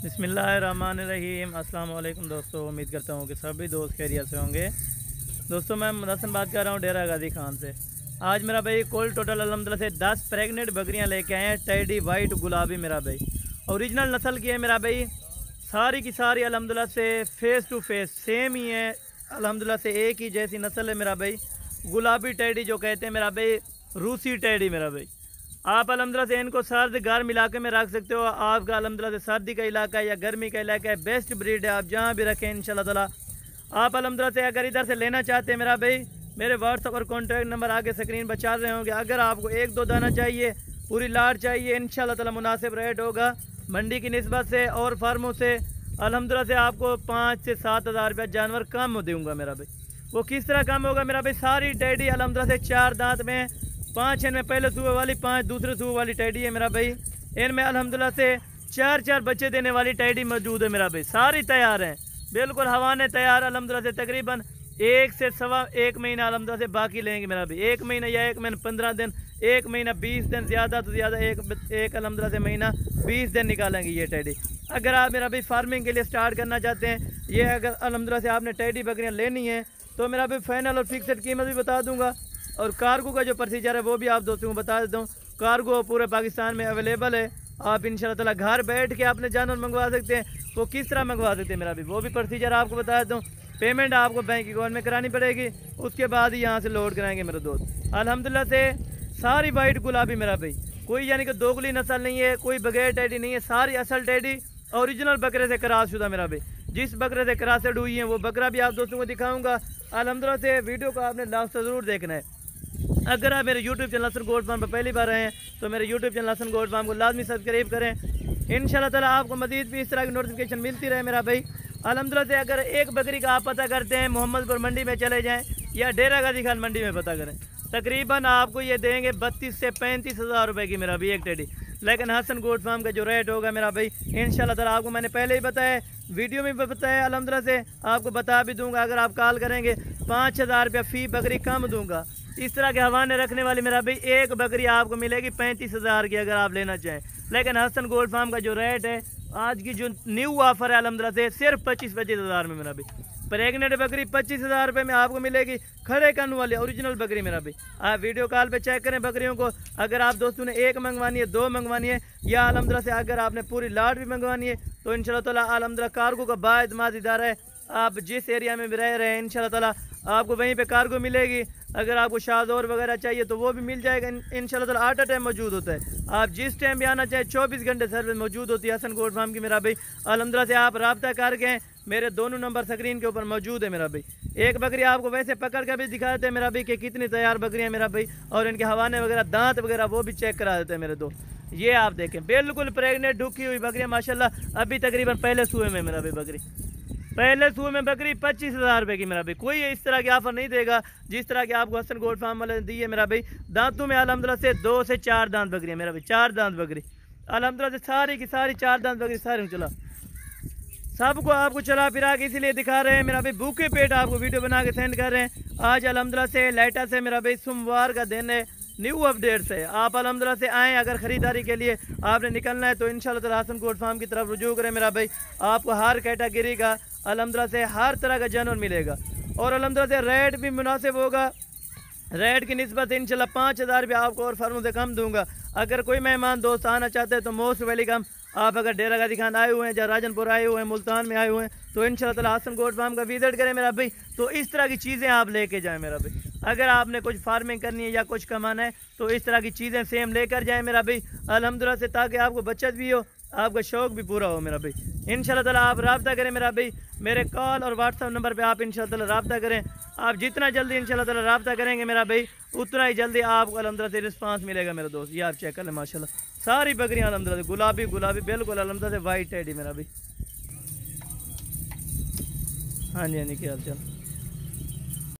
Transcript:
बिस्मिल्लाहिर्रहमानिर्रहीम। अस्सलाम वालेकुम दोस्तों, उम्मीद करता हूँ कि सभी दोस्त खैरियत से होंगे। दोस्तों मैं मुदस्सन बात कर रहा हूँ डेरा गाजी खान से। आज मेरा भाई कुल टोटल अल्हम्दुलिल्लाह से 10 प्रेग्नेंट बकरियाँ लेके आए हैं। टेडी वाइट गुलाबी मेरा भाई ओरिजिनल नस्ल की है मेरा भाई। सारी की सारी अल्हम्दुलिल्लाह से फेस टू फेस सेम ही है। अल्हम्दुलिल्लाह से एक ही जैसी नस्ल है मेरा भाई। गुलाबी टेडी जो कहते हैं मेरा भाई, रूसी टेडी मेरा भाई। आप अल्हम्दुलिल्लाह से इनको सर्द गर्म इलाके में रख सकते हो। आपका अल्हम्दुलिल्लाह से सर्दी का इलाका है या गर्मी का इलाका है, बेस्ट ब्रीड है, आप जहाँ भी रखें इंशाल्लाह ताला। आप अल्हम्दुलिल्लाह से अगर इधर से लेना चाहते हैं मेरा भाई, मेरे व्हाट्सअप और कॉन्टैक्ट नंबर आगे स्क्रीन पर चल रहे होंगे। अगर आपको एक दो दाना चाहिए, पूरी लाट चाहिए, इंशाल्लाह ताला मुनासिब रेट होगा मंडी की निस्बत से और फार्मों से। अल्हम्दुलिल्लाह से आपको 5 से 7 हज़ार रुपया जानवर कम दूँगा मेरा भाई। वो किस तरह कम होगा मेरा भाई? सारी टेडी अल्हम्दुलिल्लाह से 4 दांत में, 5 इनमें पहले सूबे वाली, 5 दूसरे सूबे वाली टेडी है मेरा भाई। इनमें अल्हम्दुलिल्लाह से 4 बच्चे देने वाली टेडी मौजूद है मेरा भाई। सारी तैयार हैं, बिल्कुल हवाने तैयार। अल्हम्दुलिल्लाह से तकरीबन 1 से सवा 1 महीना अल्हम्दुलिल्लाह से बाकी लेंगे मेरा भाई। 1 महीना या 1 महीना 15 दिन, 1 महीना 20 दिन, ज़्यादा तो ज़्यादा एक अल्हम्दुलिल्लाह से महीना 20 दिन निकालेंगे ये टेडी। अगर आप मेरा भाई फार्मिंग के लिए स्टार्ट करना चाहते हैं, ये अगर अल्हम्दुलिल्लाह से आपने टेडी बकरियाँ लेनी है तो मेरा भाई फाइनल और फिक्सड कीमत भी बता दूंगा। और कार्गो का जो प्रोसीजर है वो भी आप दोस्तों को बता देता हूँ। कार्गो पूरे पाकिस्तान में अवेलेबल है। आप इंशाल्लाह ताला घर बैठ के अपने जानवर मंगवा सकते हैं। वो किस तरह मंगवा सकते हैं मेरा भी, वो भी प्रोसीजर आपको बता देता हूँ। पेमेंट आपको बैंक अकाउंट में करानी पड़ेगी, उसके बाद ही यहाँ से लोड कराएंगे मेरे दोस्त। अल्हम्दुलिल्लाह से सारी वाइट गुलाबी मेरा भाई, कोई यानी कि दोगली नस्ल नहीं है, कोई बगैर टेडी नहीं है। सारी असल टेडी ओरिजिनल बकरे से क्रॉस शुदा मेरा भाई। जिस बकरे से क्रॉसेड हुई है वो बकरा भी आप दोस्तों को दिखाऊंगा। अल्हम्दुलिल्लाह से वीडियो को आपने लास्ट तक ज़रूर देखना है। अगर आप मेरे YouTube channel Hasan gold farm पर पहली बार आए हैं तो मेरे YouTube channel Hasan gold farm को लाजमी सब्सक्राइब करें। इंशाल्लाह ताला आपको मज़ीद भी इस तरह की नोटिफिकेशन मिलती रहे मेरा भाई। अल्हम्दुलिल्लाह से अगर एक बकरी का आप पता करते हैं, मोहम्मदपुर मंडी में चले जाएँ या डेरा गाजी खान मंडी में पता करें, तकरीबन आपको ये देंगे 32 से 35 हज़ार रुपये की मेरा भाई एक टेडी। लेकिन हसन गोल्ड फार्म का जो रेट होगा मेरा भाई, इंशाल्लाह ताला आपको मैंने पहले ही बताया, वीडियो में भी बताया, अल्हम्दुलिल्लाह से आपको बता भी दूंगा। अगर आप कॉल करेंगे 5,000 रुपया फ़ी बकरी कम दूंगा। इस तरह के हवाने रखने वाली मेरा भाई एक बकरी आपको मिलेगी 35,000 की अगर आप लेना चाहें। लेकिन हसन गोल्ड फार्म का जो रेट है, आज की जो न्यू ऑफर है अल्हम्दुलिल्लाह से, सिर्फ 25 हज़ार में मेरा भाई प्रेगनेंट बकरी 25 हज़ार रुपये में आपको मिलेगी। खड़े कानून वाली ओरिजिनल बकरी मेरा भाई। आप वीडियो कॉल पे चेक करें बकरियों को। अगर आप दोस्तों ने एक मंगवानी है, 2 मंगवानी है, या अल्हम्दुलिल्लाह से अगर आपने पूरी लाट भी मंगवानी है तो इंशाल्लाह ताला अल्हम्दुलिल्लाह कार्गो का बाएतमाद इदारा है। आप जिस एरिया में भी रह रहे हैं इंशाल्लाह ताला आपको वहीं पे कार्गो मिलेगी। अगर आपको शादौर वगैरह चाहिए तो वो भी मिल जाएगा इंशाल्लाह ताला। 8 टाइम मौजूद होता है, आप जिस टाइम भी आना चाहे 24 घंटे सर्विस मौजूद होती है हसन गोल्ड फार्म की मेरा भाई। अल्हम्दुलिल्लाह से आप रब्ता करके, मेरे दोनों नंबर स्क्रीन के ऊपर मौजूद है मेरा भाई। एक बकरी आपको वैसे पकड़ कर भी दिखा देते हैं मेरा भाई कि कितनी तैयार बकरियाँ मेरा भाई, और इनके हवाने वगैरह, दांत वगैरह वो भी चेक करा देते हैं मेरे दोस्त। ये आप देखें, बिल्कुल प्रेगनेंट ढुकी हुई बकरियाँ माशाल्लाह। अभी तकरीबन पहले सूए में मेरा भाई बकरी, पहले सूए में बकरी 25 हज़ार रुपये की मेरा भाई। कोई इस तरह की ऑफर नहीं देगा जिस तरह की आपको हसन गोल्ड फार्म वाले दी है मेरा भाई। दांतों में अल्हम्दुलिल्लाह से 2 से 4 दांत बकरी है मेरा भाई, 4 दांत बकरी अल्हम्दुलिल्लाह से सारी की सारी 4 दांत बकरी सारी चला। सबको आपको चला फिरा के इसीलिए दिखा रहे हैं मेरा भाई। भूखे पेट आपको वीडियो बना के सेंड कर रहे हैं। आज अल्हम्दुलिल्लाह से लाइटा से मेरा भाई सोमवार का दिन है, न्यू अपडेट्स है। आप अल्हम्दुलिल्लाह से आएँ, अगर ख़रीदारी के लिए आपने निकलना है तो इंशाल्लाह ताला हसन गोल्ड फार्म की तरफ रुजू करें मेरा भाई। आपको हर कैटेगरी का अल्हम्दुलिल्लाह से हर तरह का जानवर मिलेगा और अल्हम्दुलिल्लाह से रेट भी मुनासिब होगा। रेट की निस्बत इंशाल्लाह 5,000 रुपये आपको और फार्मों से कम दूंगा। अगर कोई मेहमान दोस्त आना चाहते हैं तो मोस्ट वेलकम। आप अगर डेरा गाजी खान आए हुए हैं, या राजनपुर आए हुए हैं, मुल्तान में आए हुए हैं, तो इंशाल्लाह ताला हसन गोल्ड फार्म का विजिट करें मेरा भाई। तो इस तरह की चीज़ें आप लेके जाएं मेरा भाई। अगर आपने कुछ फार्मिंग करनी है या कुछ कमाना है तो इस तरह की चीज़ें सेम लेकर जाएं मेरा भाई अल्हम्दुलिल्लाह से, ताकि आपको बचत भी हो, आपका शौक़ भी पूरा हो मेरा भाई। इंशाल्लाह ताला आप रब्ता करें मेरा भाई। मेरे कॉल और व्हाट्सअप नंबर पे आप इंशाल्लाह ताला रब्ता करें। आप जितना जल्दी इंशाल्लाह ताला रब्ता करेंगे मेरा भाई, उतना ही जल्दी आपको अल्हम्दुलिल्लाह से रिस्पांस मिलेगा मेरे दोस्त। ये आप चेक कर लें माशाल्लाह, सारी बकरियाँ अल्हम्दुलिल्लाह गुलाबी गुलाबी बिल्कुल अल्हम्दुलिल्लाह से वाइट टेडी मेरा भाई। हाँ जी हाँ जी, क्या हाल चाल।